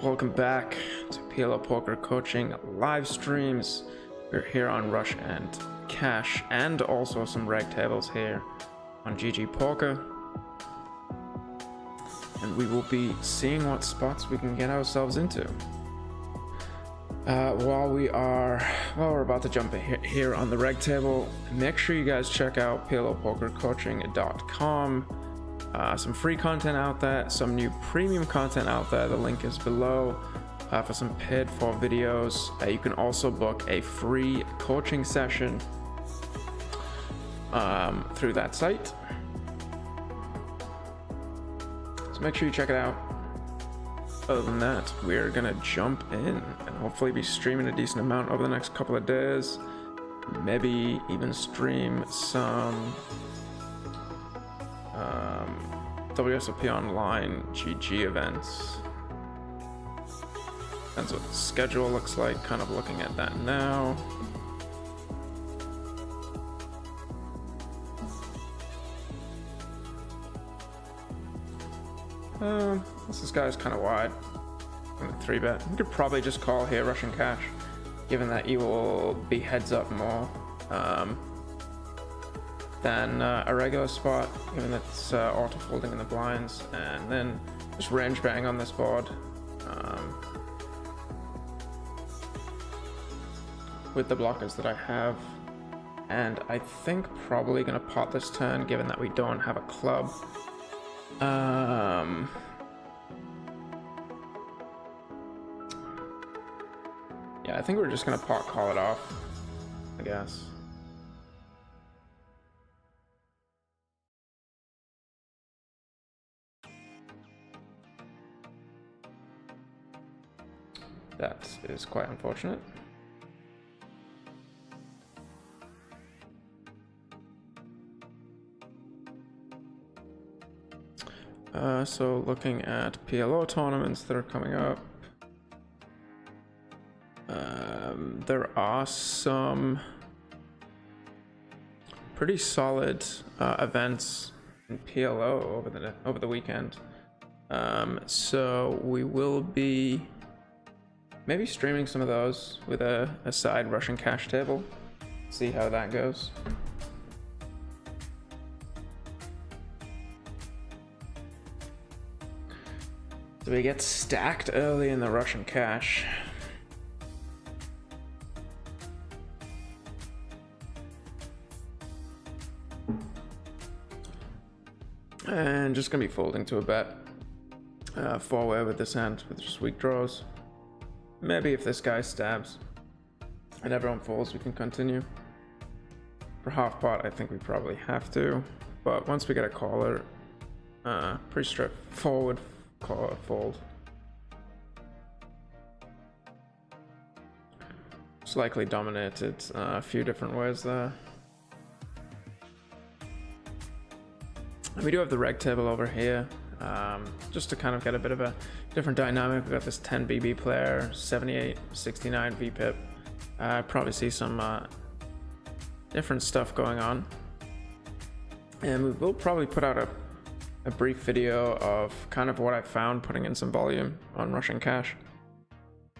welcome back to PLO Poker Coaching live streams. We're here on Rush and Cash, and also some reg tables here on GG Poker. And we will be seeing what spots we can get ourselves into. While we're about to jump in here on the reg table, make sure you guys check out PLOpokercoaching.com. Some free content out there, some new premium content out there. The link is below for some paid for videos. You can also book a free coaching session through that site. So make sure you check it out. Other than that, we're gonna jump in and hopefully be streaming a decent amount over the next couple of days. Maybe even stream some WSOP Online GG events. That's what the schedule looks like, kind of looking at that now. This guy's kind of wide. I'm gonna 3-bet. We could probably just call here Russian Cash, given that you will be heads up more than a regular spot, given that it's auto folding in the blinds, and then just range bang on this board with the blockers that I have. And I think probably gonna pot this turn, given that we don't have a club. Yeah, I think we're just gonna pot call it off, I guess. That is quite unfortunate. So looking at PLO tournaments that are coming up, there are some pretty solid events in PLO over the weekend. So we will be maybe streaming some of those with a side Russian Cash table. See how that goes. So we get stacked early in the Russian Cash. And just gonna be folding to a bet. 4-way with this hand with just weak draws. Maybe if this guy stabs and everyone folds, we can continue. For half pot, I think we probably have to. But once we get a caller, pretty straightforward call or fold. It's likely dominated a few different ways there. And we do have the reg table over here, just to kind of get a bit of a different dynamic. We've got this 10 BB player, 78, 69 VPIP. Probably see some different stuff going on. And we will probably put out a brief video of kind of what I found putting in some volume on Russian Cash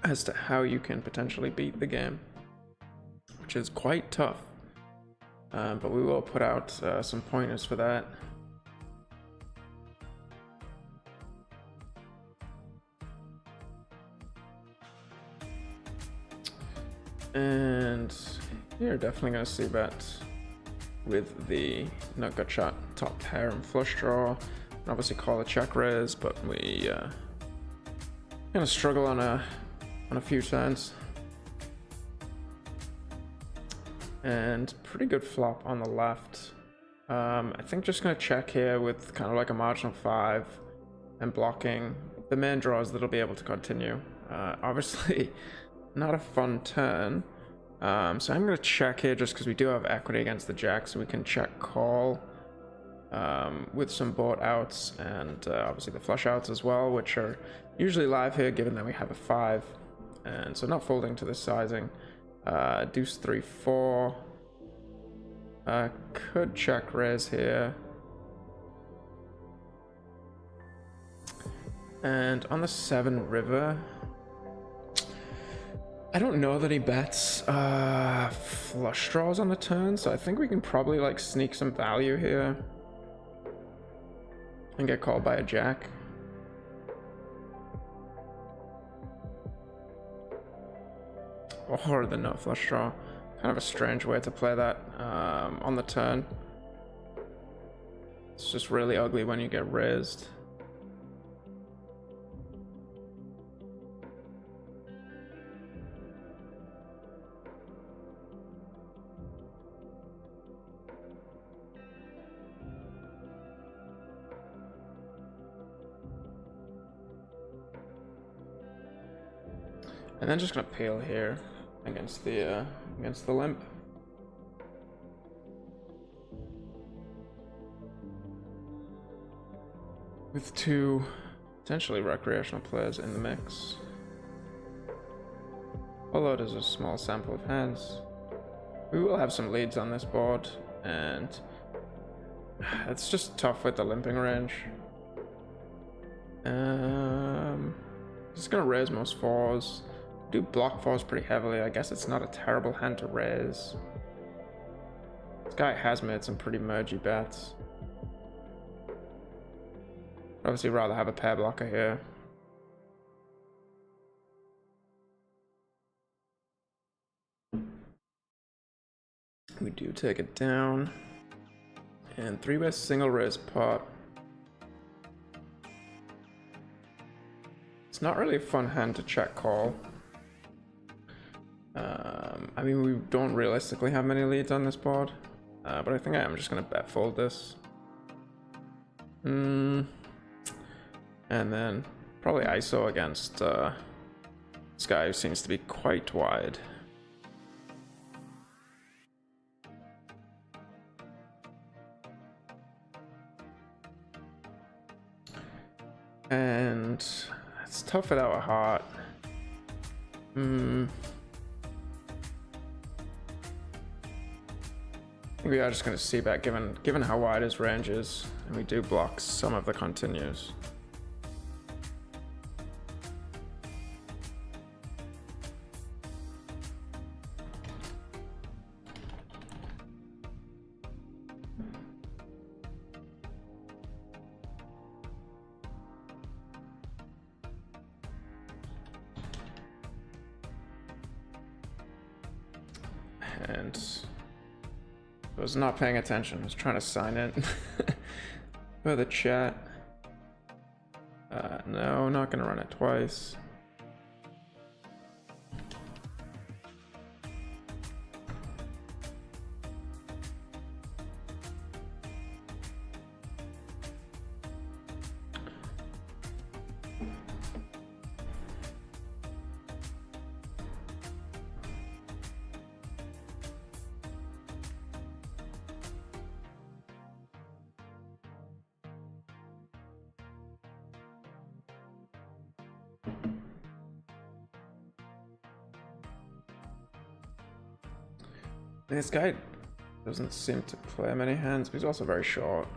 as to how you can potentially beat the game, which is quite tough. But we will put out some pointers for that. And you're definitely going to see bet with the nut gut shot top pair and flush draw, and obviously call a check raise, but we kind of struggle on a few turns. And pretty good flop on the left. I think just gonna check here with kind of like a marginal 5 and blocking the main draws that'll be able to continue. Obviously not a fun turn. So I'm going to check here just because we do have equity against the jack, so we can check call with some board outs and obviously the flush outs as well, which are usually live here given that we have a 5, and so not folding to this sizing. Deuce 3-4. Could check raise here. And on the 7 river, I don't know that he bets flush draws on the turn, so I think we can probably like sneak some value here and get called by a jack. Or the no flush draw. Kind of a strange way to play that on the turn. It's just really ugly when you get raised. And then just gonna peel here against the limp. With 2 potentially recreational players in the mix. Although there's a small sample of hands. We will have some leads on this board, and it's just tough with the limping range. Just gonna raise most 4s. Do block 4s pretty heavily. I guess it's not a terrible hand to raise. This guy has made some pretty mergy bets. Obviously rather have a pair blocker here. We do take it down. And 3-bet single raise pot. It's not really a fun hand to check call. I mean, we don't realistically have many leads on this board, but I think I am just gonna bet fold this. And then probably ISO against this guy who seems to be quite wide. And it's tough without a heart. I think we are just going to see bet given how wide his range is, and we do block some of the continues. And I was not paying attention. I was trying to sign in for the chat. No, not gonna run it twice. This guy doesn't seem to play many hands, but he's also very short.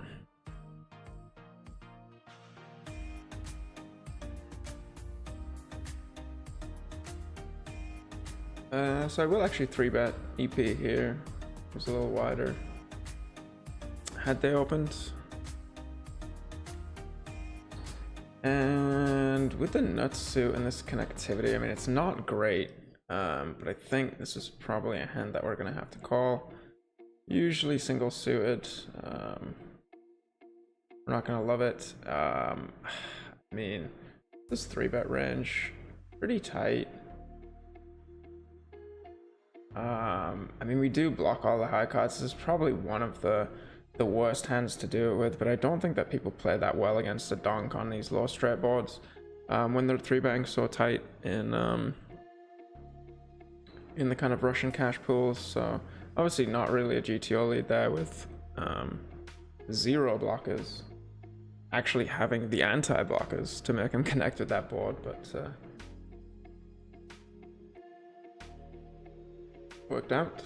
So I will actually 3-bet EP here. It's a little wider. Had they opened. And with the nut suit and this connectivity, I mean, it's not great. But I think this is probably a hand that we're gonna have to call. Usually single suited. We're not gonna love it. I mean, this 3-bet range, pretty tight. I mean, we do block all the high cards. This is probably one of the worst hands to do it with, but I don't think that people play that well against a donk on these low straight boards. When they're 3-betting so tight in the kind of Russian cash pools. So obviously not really a GTO lead there with 0 blockers. Actually having the anti-blockers to make him connect with that board, but worked out.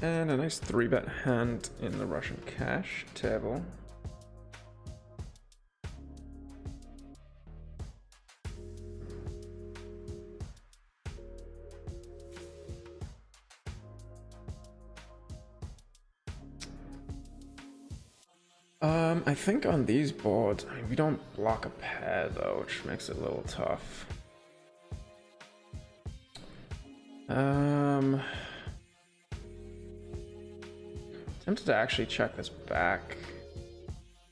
And a nice 3-bet hand in the Russian cash table. I think on these boards, I mean, we don't block a pair though, which makes it a little tough. Tempted to actually check this back.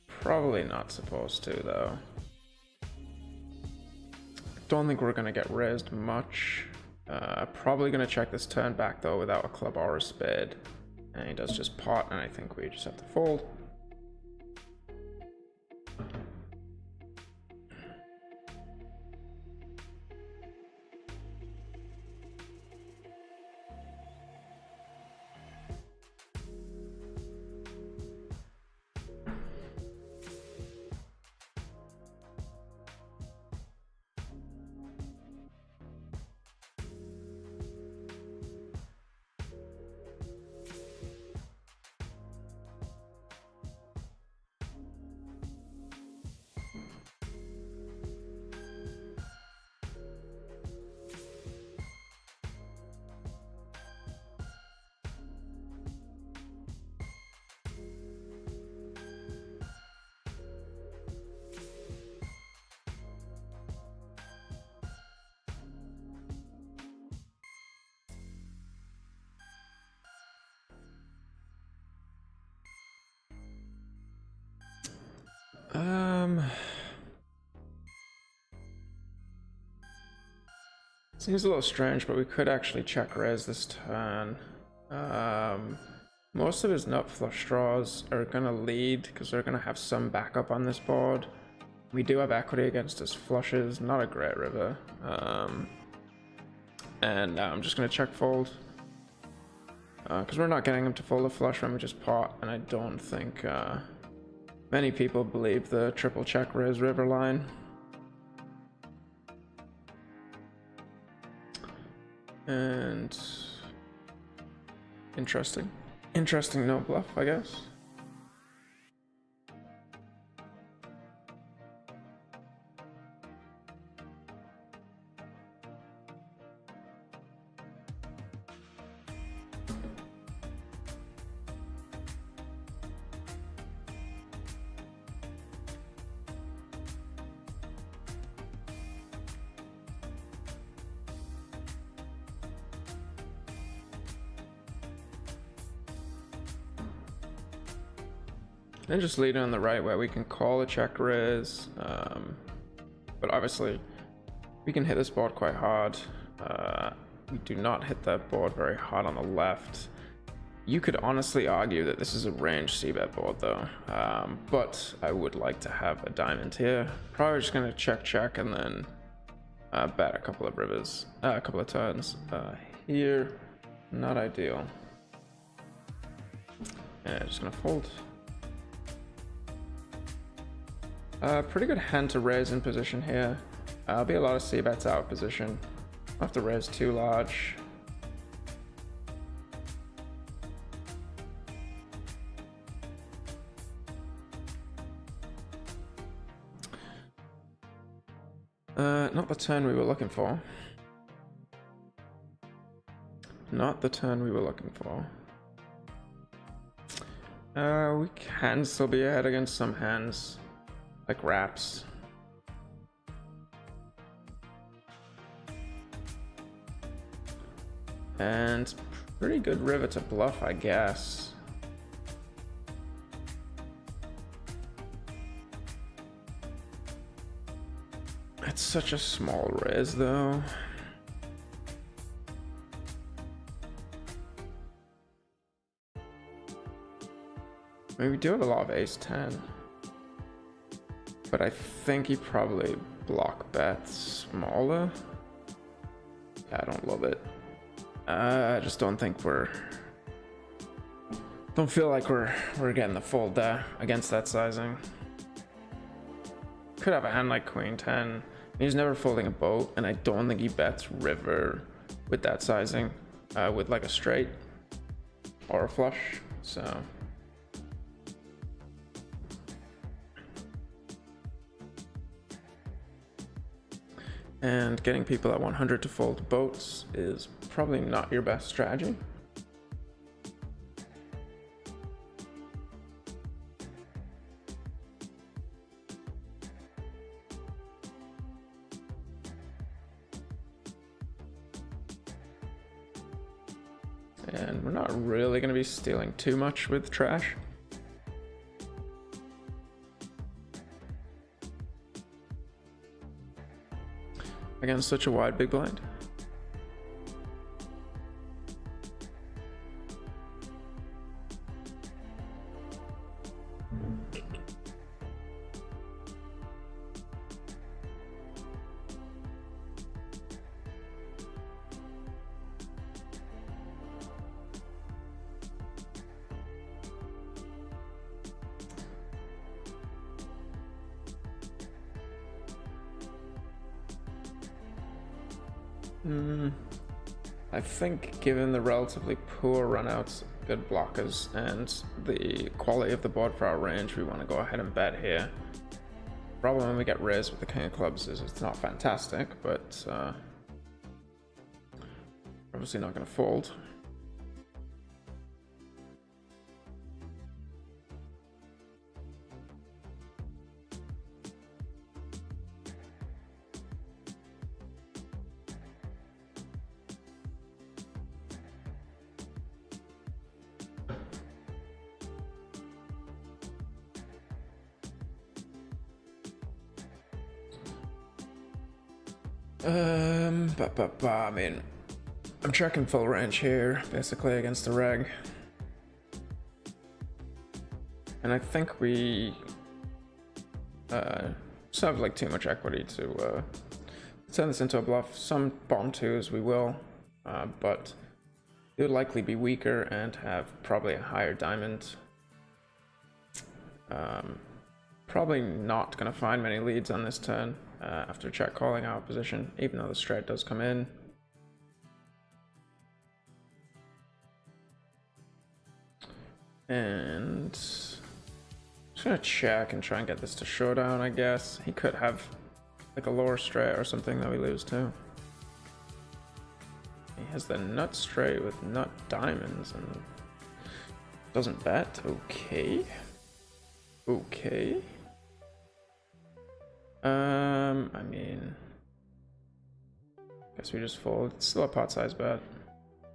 Probably not supposed to though. Don't think we're gonna get raised much. Probably gonna check this turn back though without a club or a spade. And he does just pot, and I think we just have to fold. Seems a little strange, but we could actually check raise this turn. Most of his nut flush draws are gonna lead because they're gonna have some backup on this board. We do have equity against his flushes, not a great river. And now I'm just gonna check fold because we're not getting him to fold a flush when we just pot, and I don't think many people believe the triple check raise river line. And interesting no bluff, I guess. And just lead on the right where we can call a check raise, but obviously we can hit this board quite hard. We do not hit that board very hard on the left. You could honestly argue that this is a range c-bet board though, but I would like to have a diamond here. Probably just gonna check and then bet a couple of rivers, a couple of turns here. Not ideal. And just gonna fold. Pretty good hand to raise in position here. I'll be a lot of c-bets out of position. I'll have to raise too large. Not the turn we were looking for. Not the turn we were looking for. We can still be ahead against some hands. Like wraps. And pretty good river to bluff, I guess. It's such a small raise though. I mean, we do have a lot of ace-10. But I think he probably block bets smaller. Yeah, I don't love it. I just don't think don't feel like we're getting the fold there against that sizing. Could have a hand like queen 10. He's never folding a boat, and I don't think he bets river with that sizing, with like a straight. or a flush, so. And getting people at 100 to fold boats is probably not your best strategy. And we're not really going to be stealing too much with trash. Against such a wide big blind. I think given the relatively poor runouts, good blockers, and the quality of the board for our range, we want to go ahead and bet here. The problem when we get raised with the king of clubs is it's not fantastic, but obviously not going to fold. I mean, I'm checking full range here, basically, against the reg. And I think we just have like too much equity to turn this into a bluff. Some bomb twos we will, but it would likely be weaker and have probably a higher diamond. Probably not going to find many leads on this turn after check calling our position, even though the straight does come in. And just gonna check and try and get this to showdown, I guess. He could have like a lower straight or something that we lose to. He has the nut straight with nut diamonds and doesn't bet. Okay. Okay. I mean, guess we just fold. It's still a pot size bet,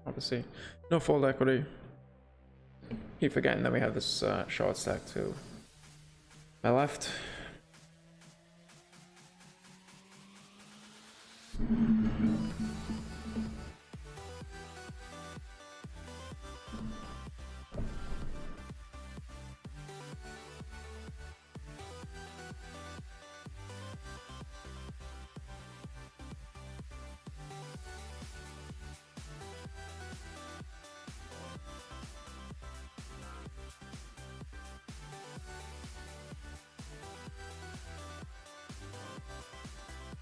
obviously. No fold equity. Keep forgetting that we have this short stack to my left.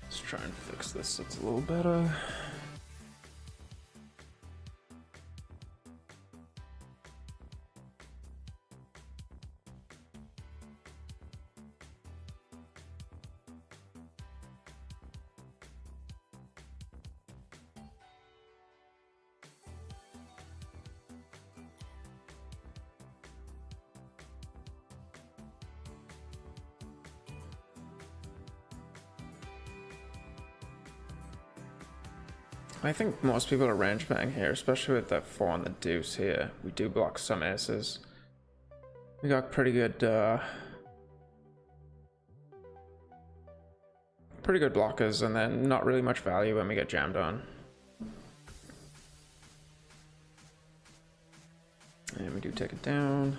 Let's try and fix this so it's a little better. I think most people are range betting here, especially with that 4 on the deuce here. We do block some aces. We got pretty good blockers, and then not really much value when we get jammed on. And we do take it down.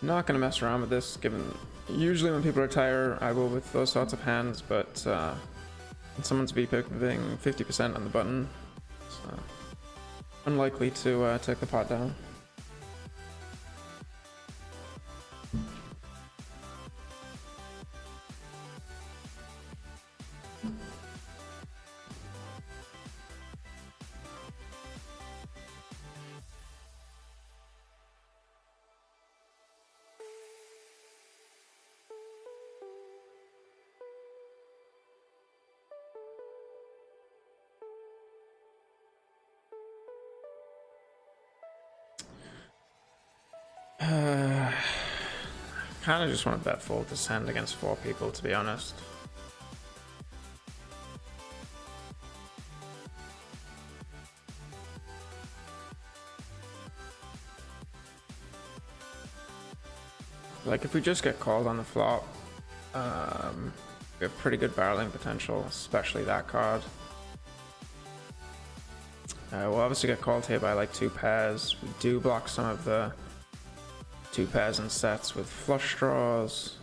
Not gonna mess around with this, given usually when people retire, I will with those sorts of hands, but when someone's VPIC being 50% on the button, it's unlikely to take the pot down. Kind of just want to bet fold to send against 4 people, to be honest. Like, if we just get called on the flop, we have pretty good barreling potential, especially that card. We'll obviously get called here by like 2 pairs. We do block some of the 2 pairs and sets with flush draws.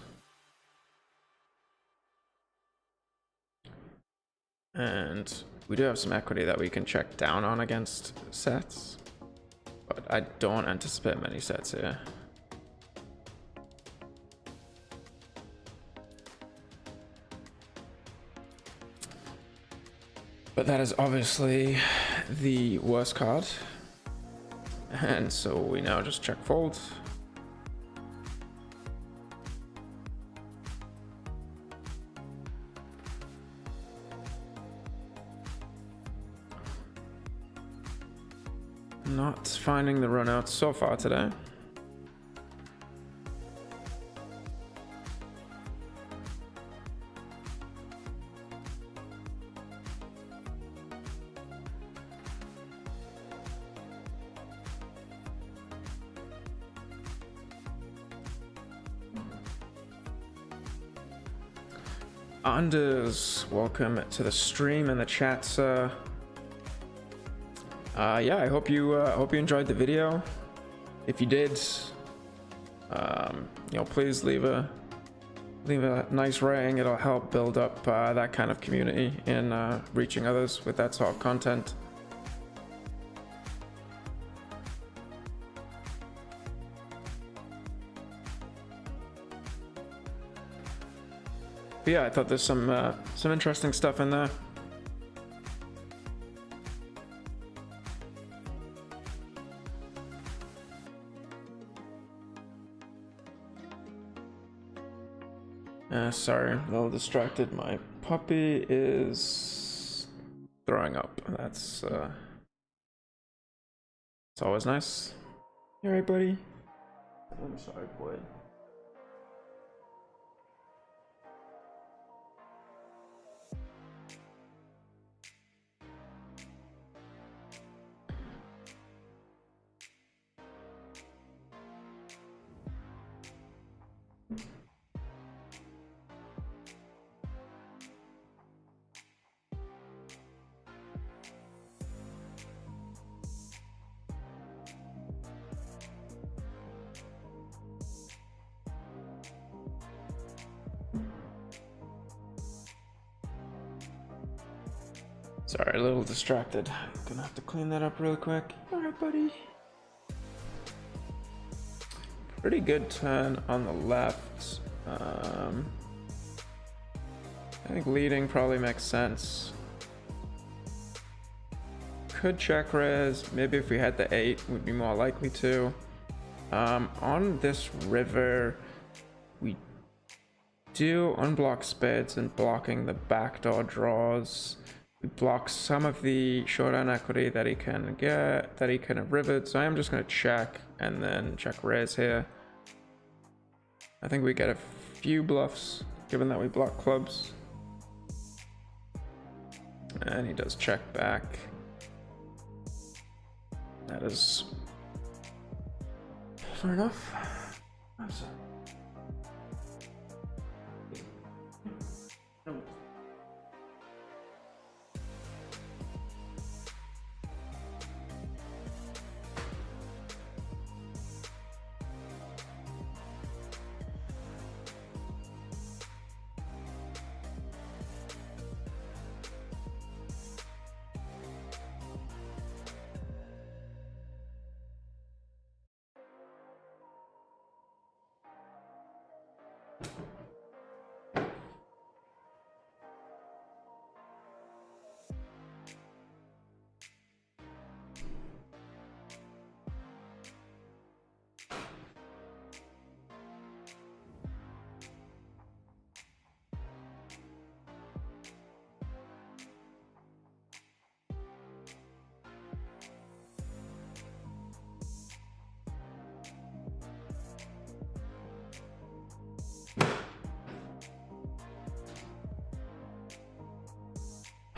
And we do have some equity that we can check down on against sets, but I don't anticipate many sets here. But that is obviously the worst card. And so we now just check fold. Not finding the runouts so far today. Anders, welcome to the stream and the chat, sir. Yeah, I hope you enjoyed the video. If you did, please leave a nice rating. It'll help build up that kind of community in reaching others with that sort of content. But yeah, I thought there's some interesting stuff in there. Sorry, a little distracted. My puppy is throwing up. That's it's always nice. You alright, buddy? I'm sorry, boy. Sorry, a little distracted. Gonna have to clean that up real quick. Alright, buddy. Pretty good turn on the left. I think leading probably makes sense. Could check raise. Maybe if we had the 8, we'd be more likely to. On this river, we do unblock spades and blocking the backdoor draws. We block some of the showdown equity that he can get, that he can have rivered. So I am just going to check and then check raise here. I think we get a few bluffs given that we block clubs. And he does check back. That is fair enough. I'm sorry.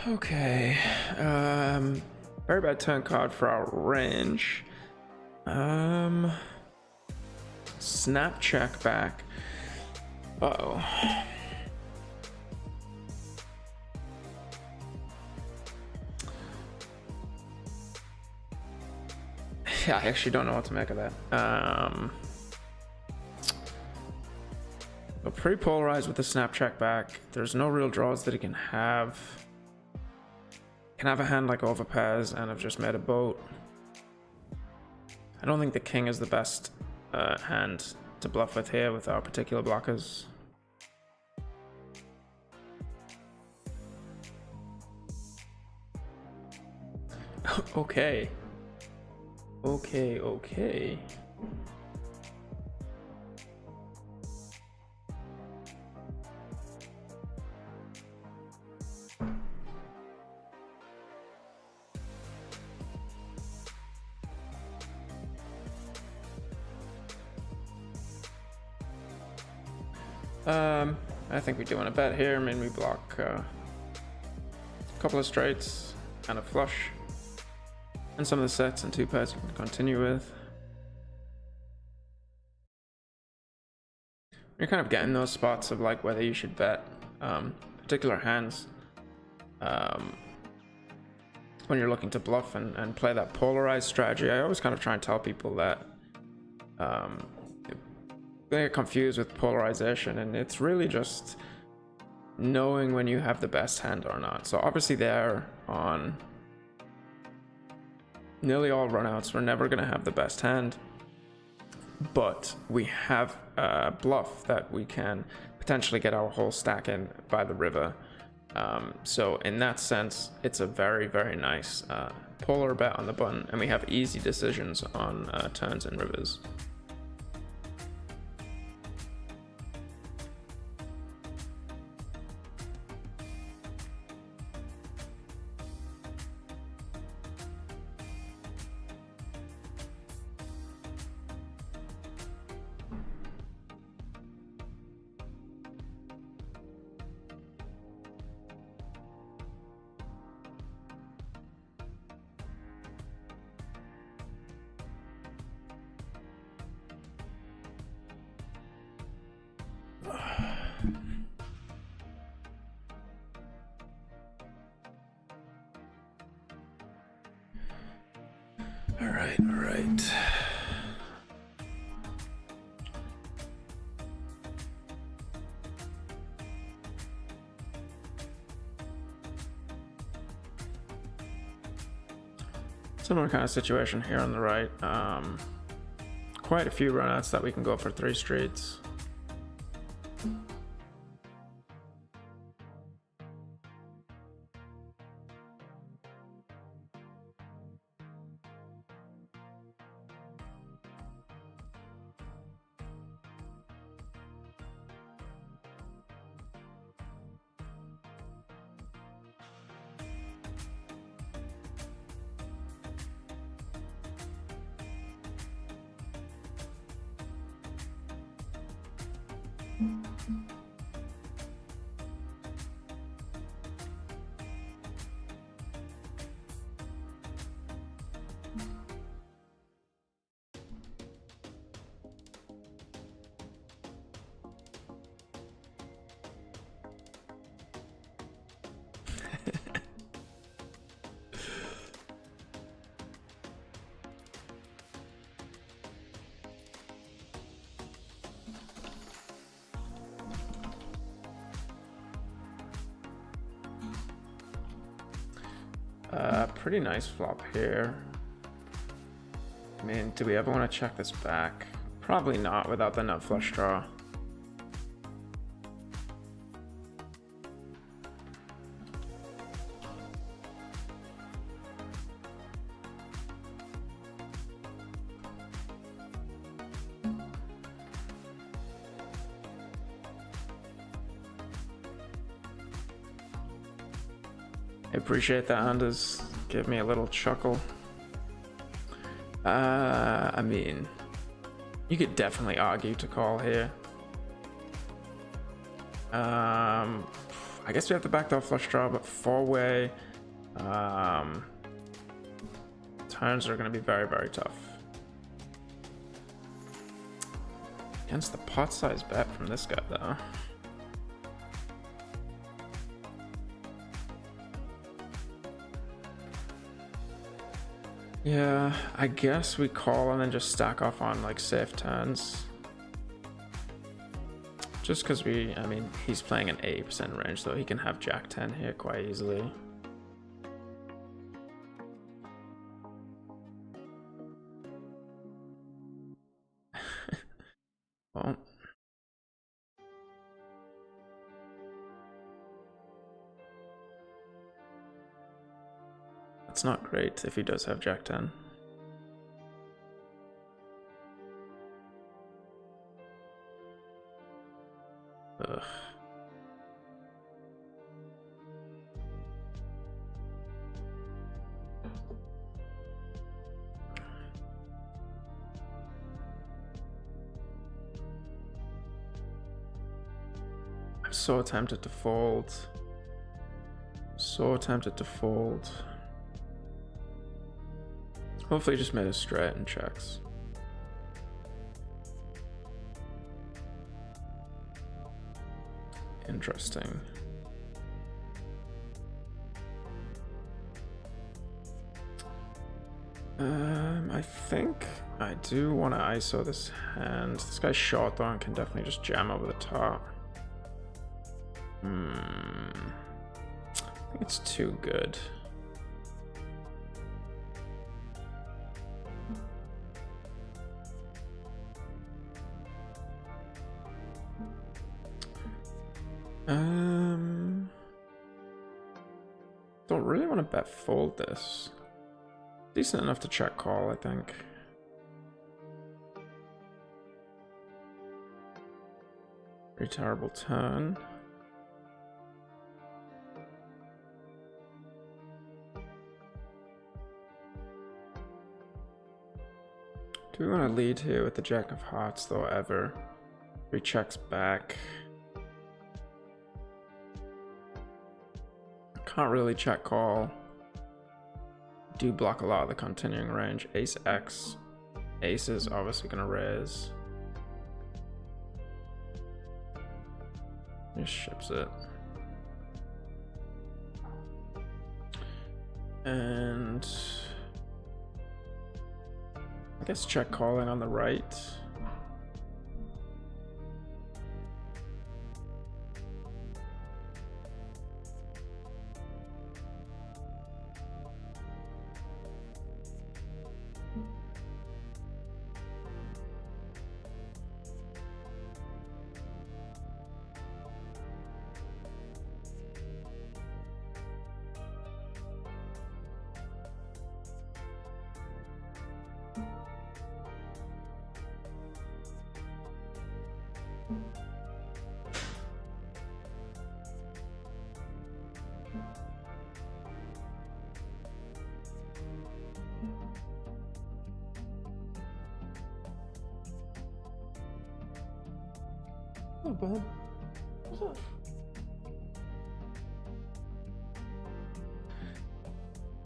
Okay. Very bad turn card for our range. Snap check back. Uh-oh. Yeah, I actually don't know what to make of that. But pre-polarized with the snap check back. There's no real draws that he can have. Can have a hand like overpairs, and I've just made a boat. I don't think the king is the best hand to bluff with here with our particular blockers. Okay. Okay. I think we do want to bet here. I mean, we block a couple of straights and a flush, and some of the sets and two pairs we can continue with. You're kind of getting those spots of like whether you should bet particular hands when you're looking to bluff and play that polarized strategy. I always kind of try and tell people that they get confused with polarization, and it's really just knowing when you have the best hand or not. So obviously there on nearly all runouts, we're never going to have the best hand, but we have a bluff that we can potentially get our whole stack in by the river. So in that sense, it's a very, very nice polar bet on the button, and we have easy decisions on turns and rivers. All right. Similar kind of situation here on the right. Quite a few runouts that we can go for 3 streets. Pretty nice flop here. I mean, do we ever want to check this back? Probably not without the nut flush draw. I appreciate that, Anders. Give me a little chuckle. I mean, you could definitely argue to call here. I I guess we have the backdoor flush draw, but four-way turns are going to be very, very tough. Against the pot size bet from this guy, though. Yeah, I guess we call and then just stack off on like safe turns. Just because I mean, he's playing an 80% range, so he can have Jack 10 here quite easily. Well, that's not great if he does have Jack 10. Ugh. I'm so tempted to fold. So tempted to fold. Hopefully he just made a straight and checks. Interesting. I think I do want to ISO this hand. This guy's short though and can definitely just jam over the top. I think it's too good. Don't really want to bet fold this. Decent enough to check call, I think. Very terrible turn. Do we want to lead here with the Jack of Hearts though ever? Three checks back. Can't really check call. Do block a lot of the continuing range. Ace X. Ace is obviously gonna raise. Just ships it. And I guess check calling on the right. Not bad. What's up?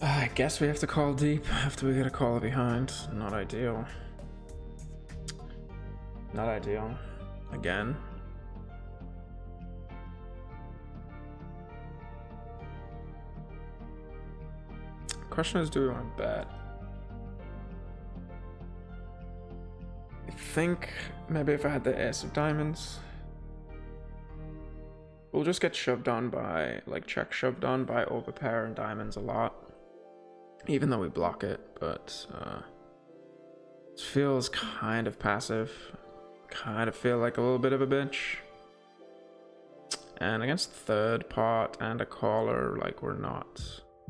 I guess we have to call deep after we get a call behind. Not ideal. Not ideal. Again. Question is, do we want to bet? I think maybe if I had the ace of diamonds, we'll just get shoved on by, like, check shoved on by overpair and diamonds a lot. Even though we block it, but it feels kind of passive. Kind of feel like a little bit of a bitch. And against third pot and a caller, like, we're not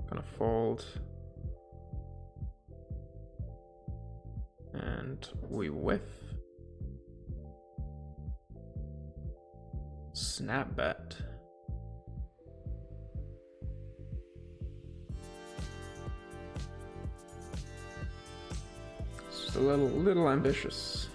gonna fold. And we whiff. Snap bet. Just a little ambitious.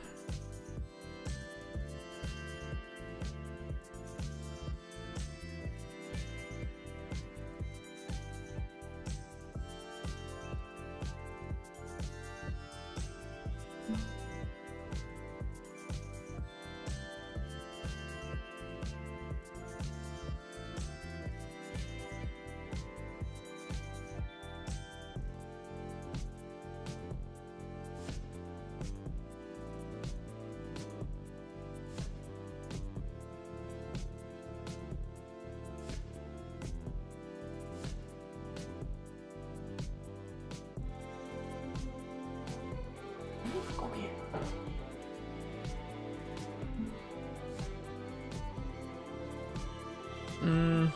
I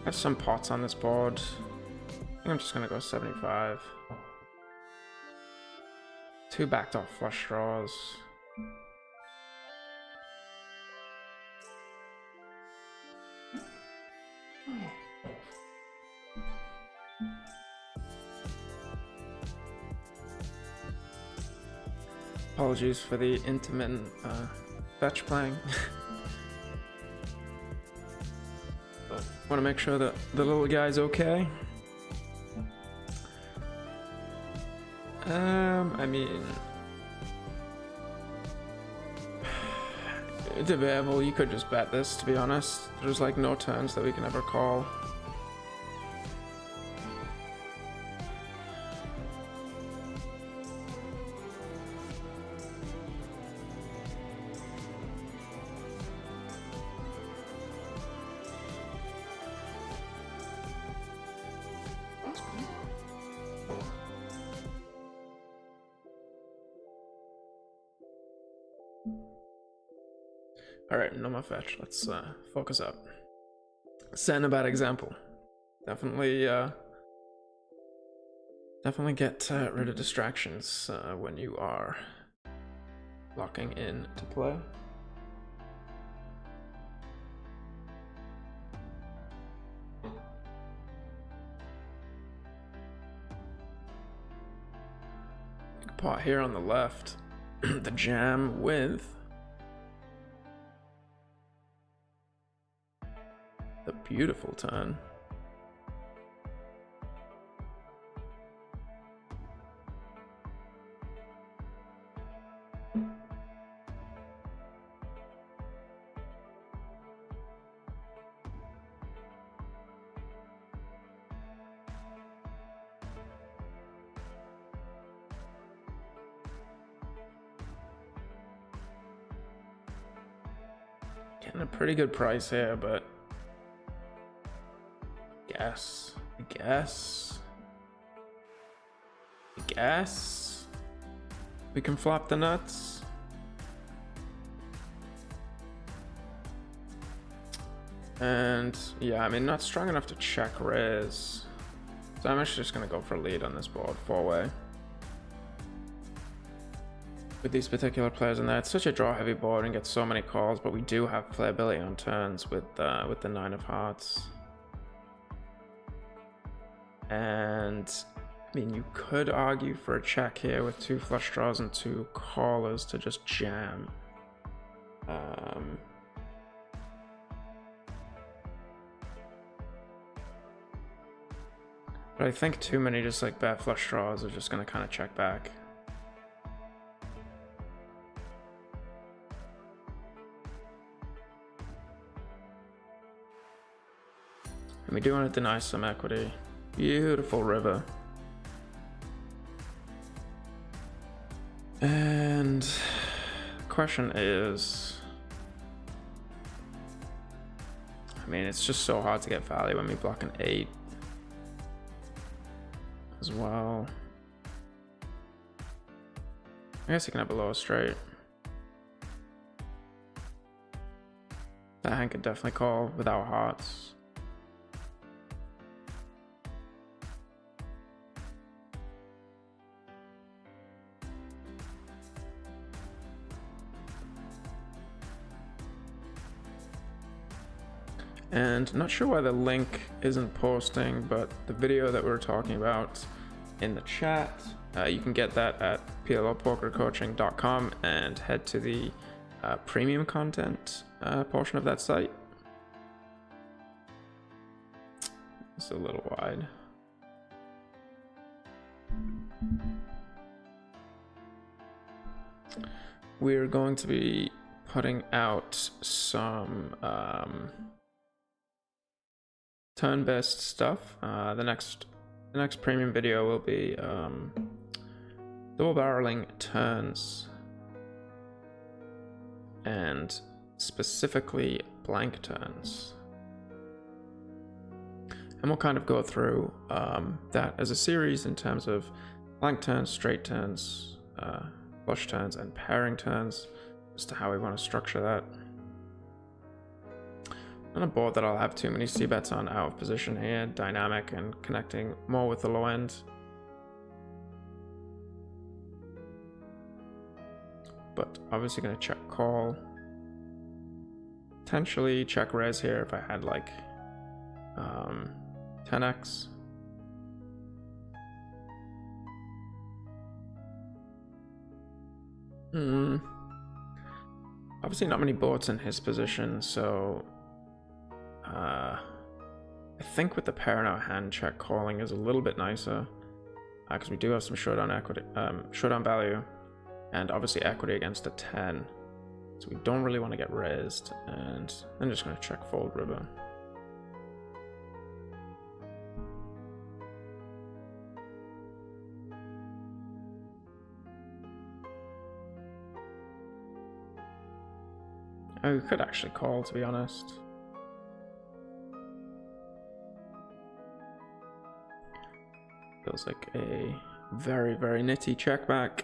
have some pots on this board. I think I'm just gonna go 75. 2 backed off flush draws. Apologies for the intermittent fetch playing. But want to make sure that the little guy's okay. I mean, debatable. You could just bet this, to be honest. There's like no turns that we can ever call. Alright, no more fetch. Let's focus up. Setting a bad example. Definitely get rid of distractions when you are locking in to play. Big pot here on the left. The jam with the beautiful turn. Getting a pretty good price here, but I guess we can flop the nuts. And yeah, I mean, not strong enough to check raise, so I'm actually just gonna go for lead on this board, 4-way. With these particular players in there, it's such a draw heavy board and gets so many calls, but we do have playability on turns with the 9 of hearts. And I mean, you could argue for a check here with 2 flush draws and 2 callers to just jam. But I think too many just like bad flush draws are just gonna kind of check back. And we do want to deny some equity. Beautiful river. And the question is, I mean, it's just so hard to get value when we block an 8 as well. I guess you can have a lower straight. That hand could definitely call without hearts. And not sure why the link isn't posting, but the video that we were talking about in the chat, you can get that at PLOpokercoaching.com and head to the premium content portion of that site. It's a little wide. We're going to be putting out some turn-based stuff. The next premium video will be double barreling turns, and specifically blank turns. And we'll kind of go through that as a series in terms of blank turns, straight turns, flush turns, and pairing turns, as to how we want to structure that. On a board that I'll have too many c-bets on out of position here, dynamic and connecting more with the low end. But obviously gonna check call. Potentially check raise here if I had like 10x. Obviously not many boards in his position, so I think with the pair in our hand, check calling is a little bit nicer because we do have some showdown equity, showdown value, and obviously equity against a 10. So we don't really want to get raised, and I'm just going to check fold river. Oh, we could actually call, to be honest. Feels like a very, very nitty check back.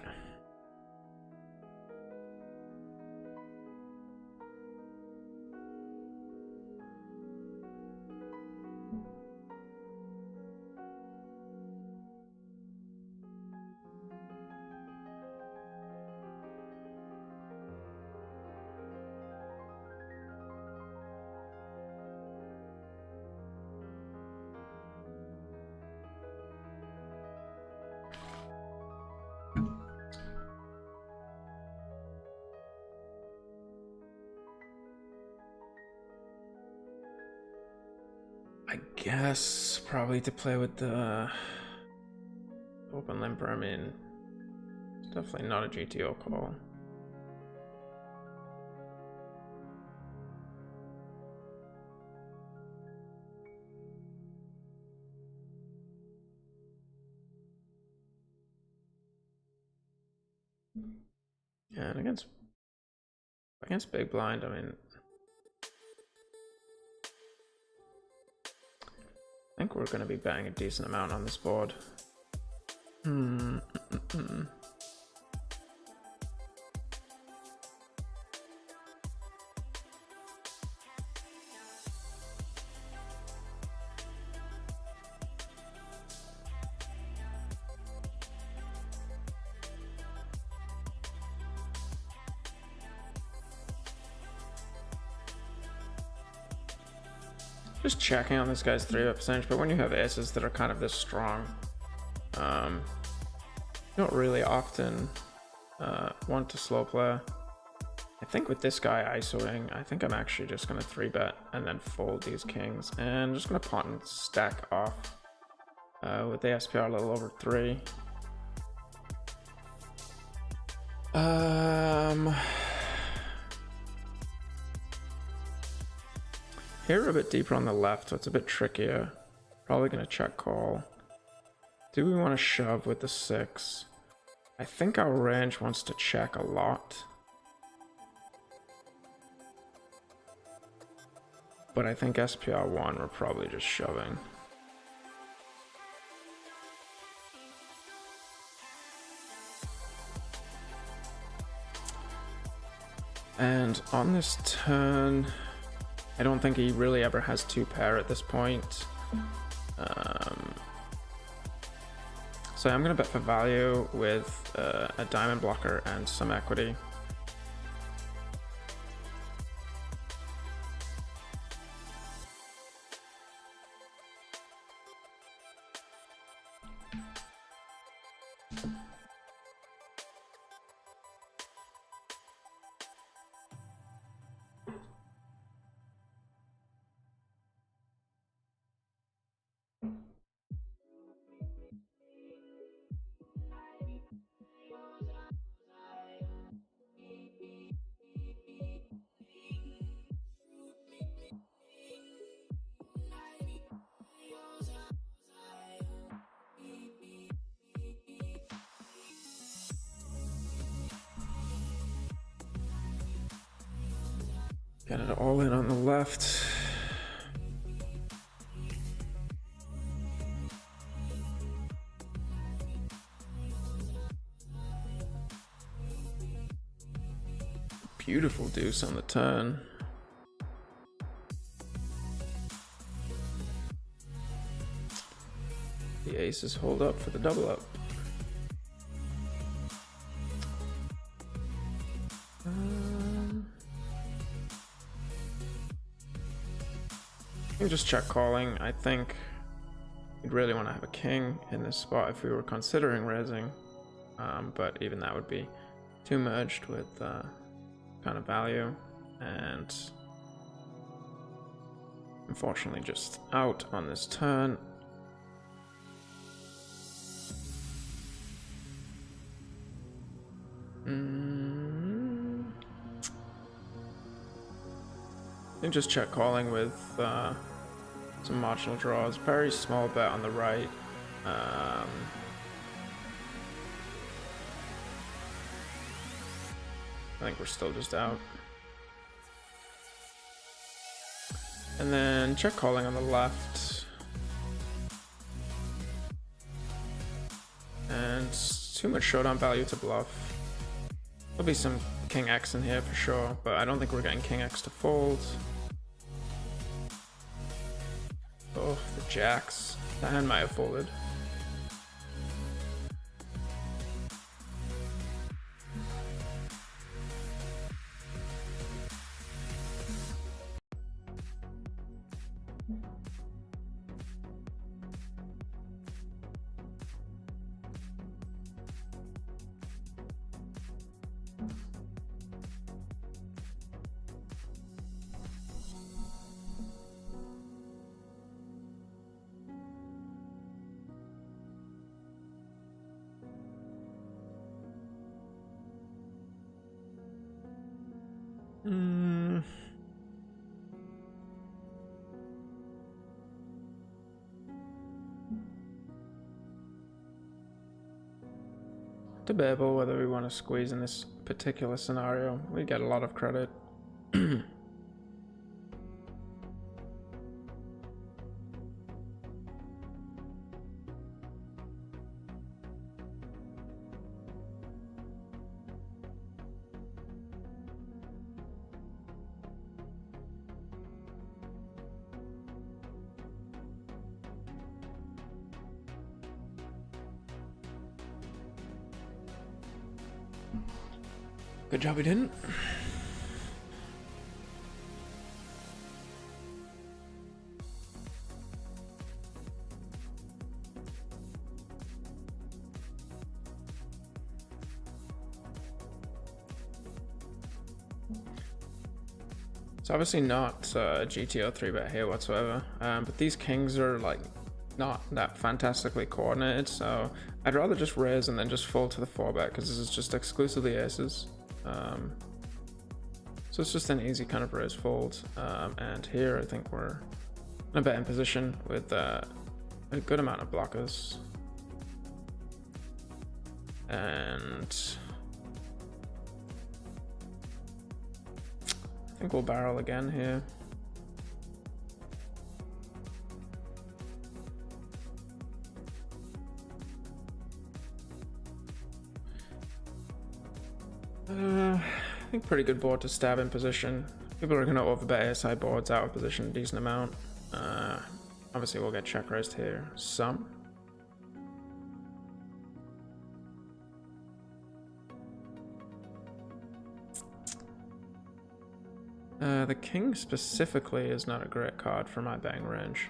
I guess probably to play with the open limper. I mean, it's definitely not a GTO call. And against big blind, I mean, I think we're going to be betting a decent amount on this board. Just checking on this guy's 3-bet percentage, but when you have aces that are kind of this strong, you don't really often want to slow play. I think with this guy ISOing, I think I'm actually just going to 3-bet and then fold these kings, and I'm just going to pot and stack off with the SPR a little over 3. Here a bit deeper on the left, so it's a bit trickier. Probably gonna check call. Do we want to shove with the 6? I think our range wants to check a lot. But I think SPR 1 we're probably just shoving. And on this turn, I don't think he really ever has 2 pair at this point. So I'm going to bet for value with a diamond blocker and some equity. Got it all in on the left. Beautiful deuce on the turn. aces hold up for the double up. I'm just check calling. I think we'd really want to have a king in this spot if we were considering raising, but even that would be too merged with kind of value, and unfortunately just out on this turn. I think just check calling with some marginal draws. Very small bet on the right. I think we're still just out. And then check calling on the left. And too much showdown value to bluff. There'll be some King X in here for sure, but I don't think we're getting King X to fold. Oh, the jacks. That hand might have folded. Debatable whether we want to squeeze in this particular scenario. We get a lot of credit. Good job we didn't. It's obviously not a GTO 3-bet here whatsoever, but these kings are like not that fantastically coordinated, so I'd rather just raise and then just fold to the 4-bet because this is just exclusively aces. So it's just an easy kind of raise fold, and here I think we're in a betting position with a good amount of blockers, and I think we'll barrel again here. I think pretty good board to stab in position. People are going to overbet ASI boards out of position a decent amount. Obviously we'll get check raised here some. The king specifically is not a great card for my betting range.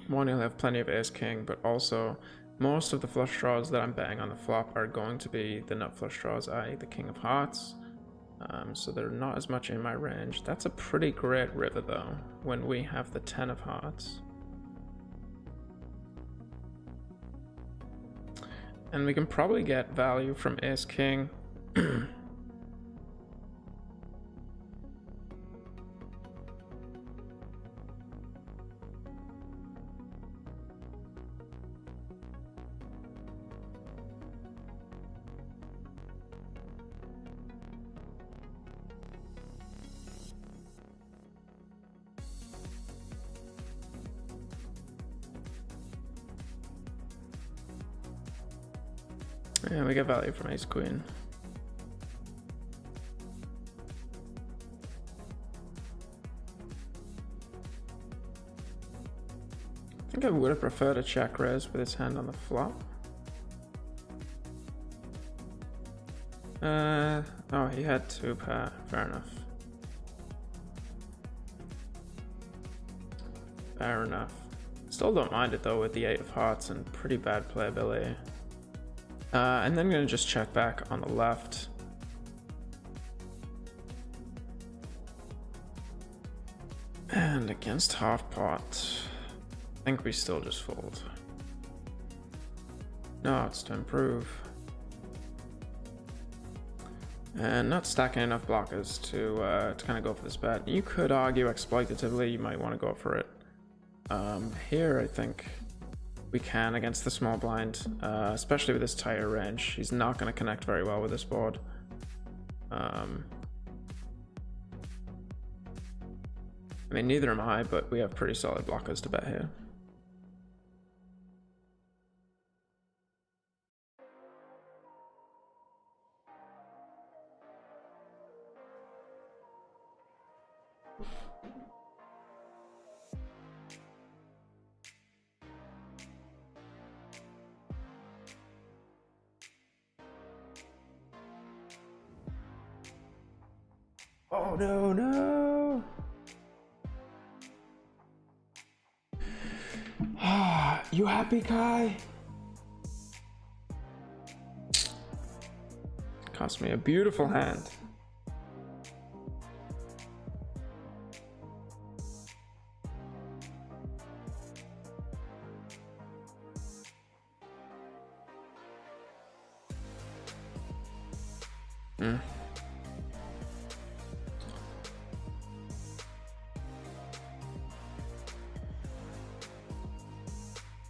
One, you'll have plenty of ace king, but also most of the flush draws that I'm betting on the flop are going to be the nut flush draws, i.e. the king of hearts. So they're not as much in my range. That's a pretty great river though, when we have the 10 of hearts. And we can probably get value from ace king. Yeah, we get value from ace queen. think I would have preferred a check raise with his hand on the flop. Oh, he had 2 pair. Fair enough. Fair enough. Still don't mind it though with the 8 of hearts and pretty bad playability. And then gonna just check back on the left. And against half pot, I think we still just fold. No, it's to improve. And not stacking enough blockers to kind of go for this bet. You could argue exploitatively, you might want to go for it. Here, I think we can against the small blind, especially with this tighter range. He's not going to connect very well with this board. I mean, neither am I, but we have pretty solid blockers to bet here. Oh no, no! You happy, Kai? Cost me a beautiful hand.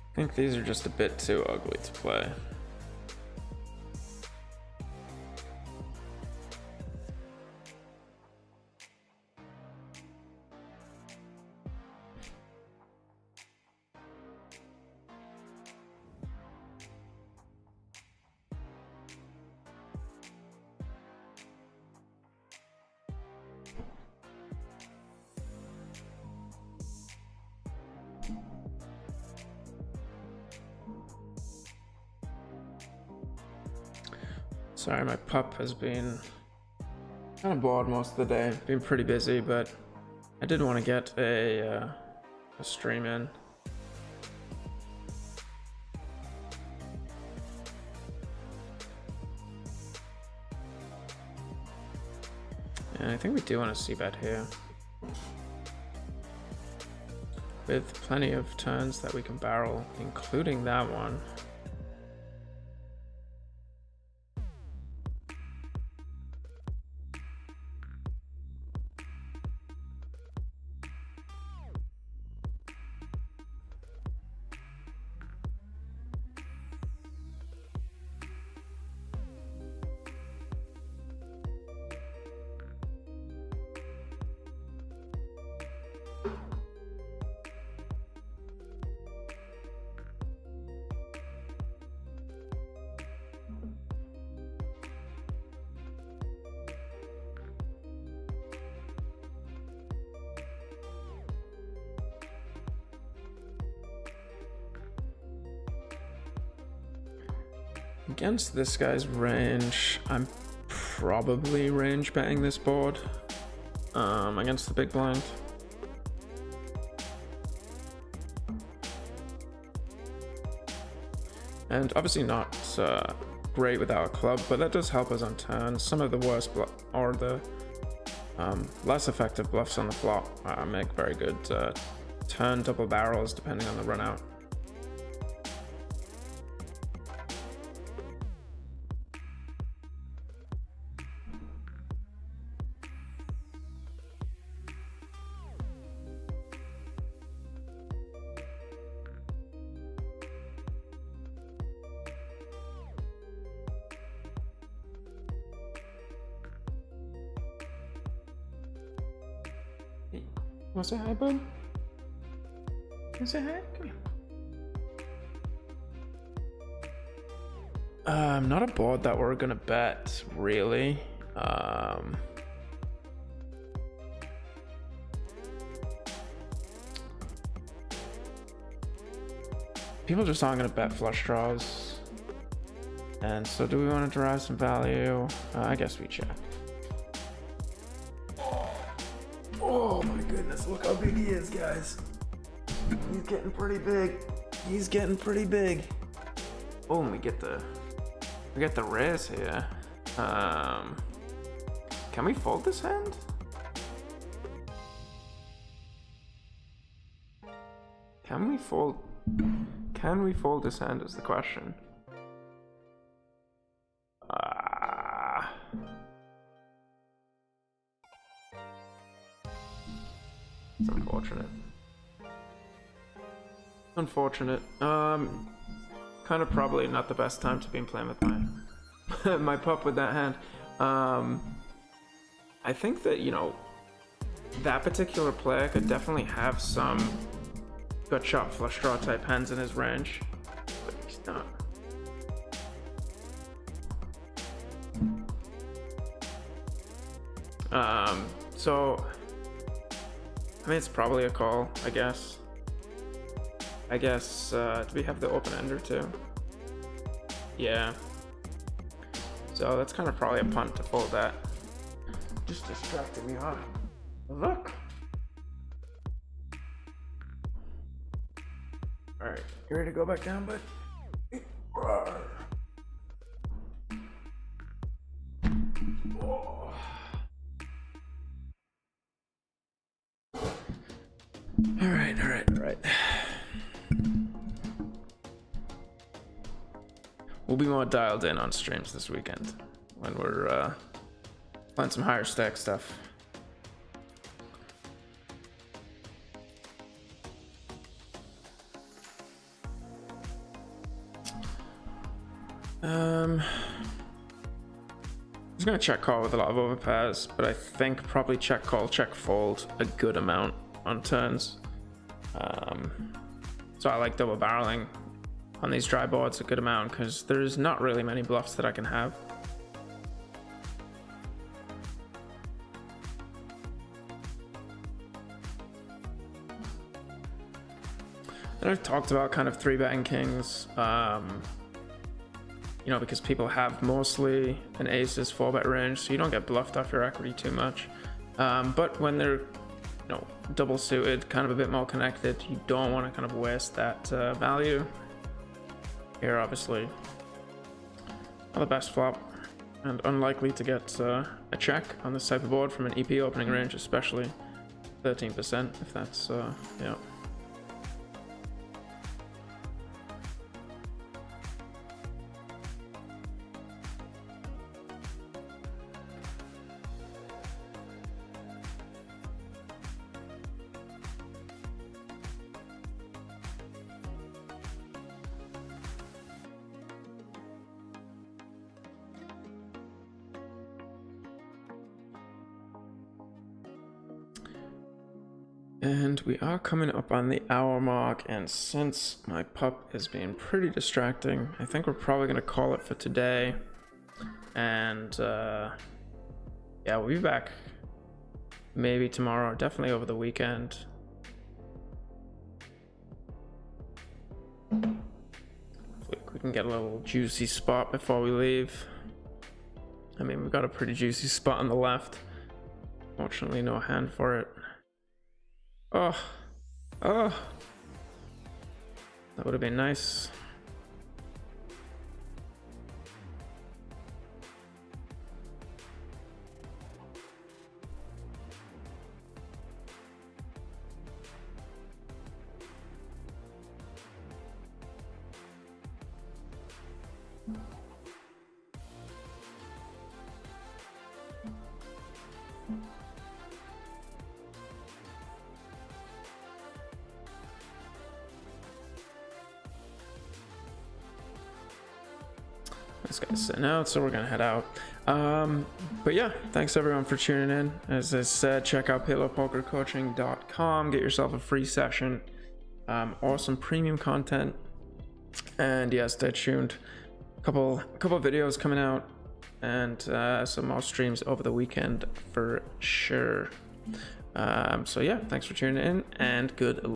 I think these are just a bit too ugly to play. Sorry, my pup has been kind of bored most of the day. Been pretty busy, but I did want to get a stream in. And I think we do want to see bet here. With plenty of turns that we can barrel, including that one. Against this guy's range, I'm probably range betting this board against the big blind. And obviously not great without a club, but that does help us on turn. Some of the worst or the less effective bluffs on the flop make very good turn double barrels depending on the run out. Wanna say hi, bud? Wanna say hi? Come here. Not a board that we're gonna bet, really. people just aren't going to bet flush draws. And so do we want to derive some value? I guess we check. Oh my goodness, look how big he is, guys. He's getting pretty big. He's getting pretty big. Oh, and we get the rares here. Can we fold this hand? Can we fold this hand is the question. It's unfortunate. Unfortunate. Kind of probably not the best time to be playing with my my pup with that hand. I think that, you know, that particular player could definitely have some gut shot flush draw type hands in his range, but he's not. So I mean, it's probably a call, I guess. Do we have the open ender too? Yeah. So that's kind of probably a punt to fold that. Just distracted me, huh? Look. All right, you ready to go back down, bud? Oh. All right. We'll be more dialed in on streams this weekend when we're playing some higher stack stuff. I'm just gonna check call with a lot of overpairs, but I think probably check call, check fold a good amount on turns. So I like double barreling on these dry boards a good amount because there's not really many bluffs that I can have. And I've talked about kind of 3-betting kings, you know, because people have mostly an aces 4-bet range, so you don't get bluffed off your equity too much. But when they're, you know, double suited, kind of a bit more connected, you don't want to kind of waste that value. Here, obviously, not the best flop, and unlikely to get a check on this type of board from an EP opening range, especially 13%, if that's, yeah. And we are coming up on the hour mark, and since my pup has been pretty distracting, I think we're probably going to call it for today. And yeah, we'll be back maybe tomorrow, definitely over the weekend. Hopefully we can get a little juicy spot before we leave. I mean, we've got a pretty juicy spot on the left. Fortunately, no hand for it. Oh, that would have been nice. This guy's sitting out, so we're gonna head out. But yeah, thanks everyone for tuning in. As I said, check out PLOpokercoaching.com, get yourself a free session, awesome premium content, and yeah, stay tuned. Couple videos coming out, and some more streams over the weekend for sure. So yeah, thanks for tuning in, and good